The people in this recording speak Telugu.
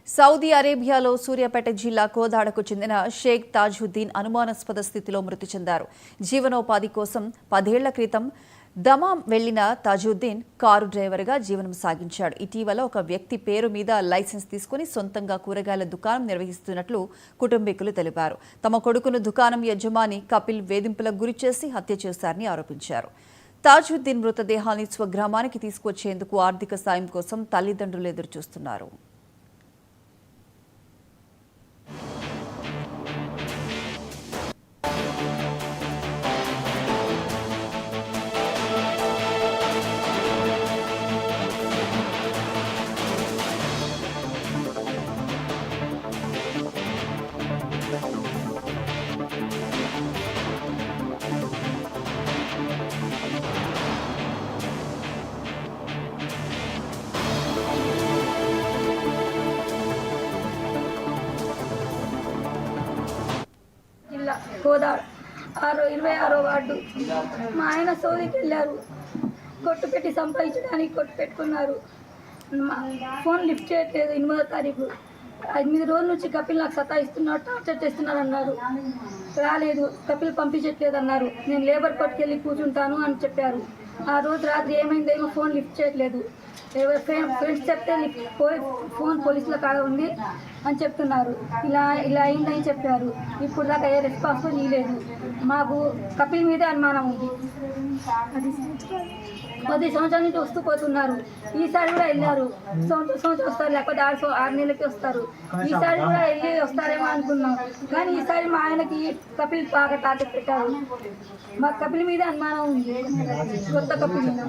సౌదీ అరేబియాలో సూర్యాపేట జిల్లా కోదాడకు చెందిన షేక్ తాజుద్దీన్ అనుమానాస్పద స్థితిలో మృతి చెందారు. జీవనోపాధి కోసం 10 ఏళ్ల క్రితం దమాం వెళ్లిన తాజుద్దీన్ కారు డ్రైవర్గా జీవనం సాగించాడు. ఇటీవల ఒక వ్యక్తి పేరు మీద లైసెన్స్ తీసుకుని సొంతంగా కూరగాయల దుకాణం నిర్వహిస్తున్నట్లు కుటుంబీకులు తెలిపారు. తమ కొడుకును దుకాణం యజమాని కపిల్ వేధింపులకు గురిచేసి హత్య చేశారని ఆరోపించారు. తాజుద్దీన్ మృతదేహాన్ని స్వగ్రామానికి తీసుకొచ్చేందుకు ఆర్థిక సాయం కోసం తల్లిదండ్రులు ఎదురుచూస్తున్నారు. జిల్లా కోదాడ 26వ వార్డు. మా ఆయన సౌదీకి వెళ్ళారు. కొట్టు పెట్టి సంపాదించడానికి కొట్టు పెట్టుకున్నారు. ఫోన్ లిఫ్ట్ చేయట్లేదు. 8వ తారీఖు 8 రోజుల నుంచి కపిల్ నాకు సతాయిస్తున్నాడు, టార్చర్ చేస్తున్నాడు అన్నారు. రాలేదు, కపిల్ పంపించట్లేదు అన్నారు. నేను లేబర్ కోర్టుకి వెళ్ళి కూర్చుంటాను అని చెప్పారు. ఆ రోజు రాత్రి ఏమైందేమో ఫోన్ లిఫ్ట్ చేయట్లేదు. ఫ్రెండ్స్ చెప్తే ఫోన్ పోలీసుల కాడ ఉంది అని చెప్తున్నారు. ఇలా అయిందని చెప్పారు. ఇప్పుడు దాకా ఏ రెస్పాన్సిబుల్ ఇవ్వలేదు. మాకు కపిల్ మీదే అనుమానం ఉంది. 10 సంవత్సరాల నుంచి వస్తూ పోతున్నారు. ఈసారి కూడా వెళ్ళారు. సంవత్సరం వస్తారు, లేకపోతే 6 నెలలకి వస్తారు. ఈసారి కూడా వెళ్ళి వస్తారేమో అనుకున్నాం. కానీ ఈసారి మా ఆయనకి కపిల్ బాగా టార్గెట్ పెట్టారు. మా కపిల్ మీద అనుమానం ఉంది, కొత్త కపిల్ మీద.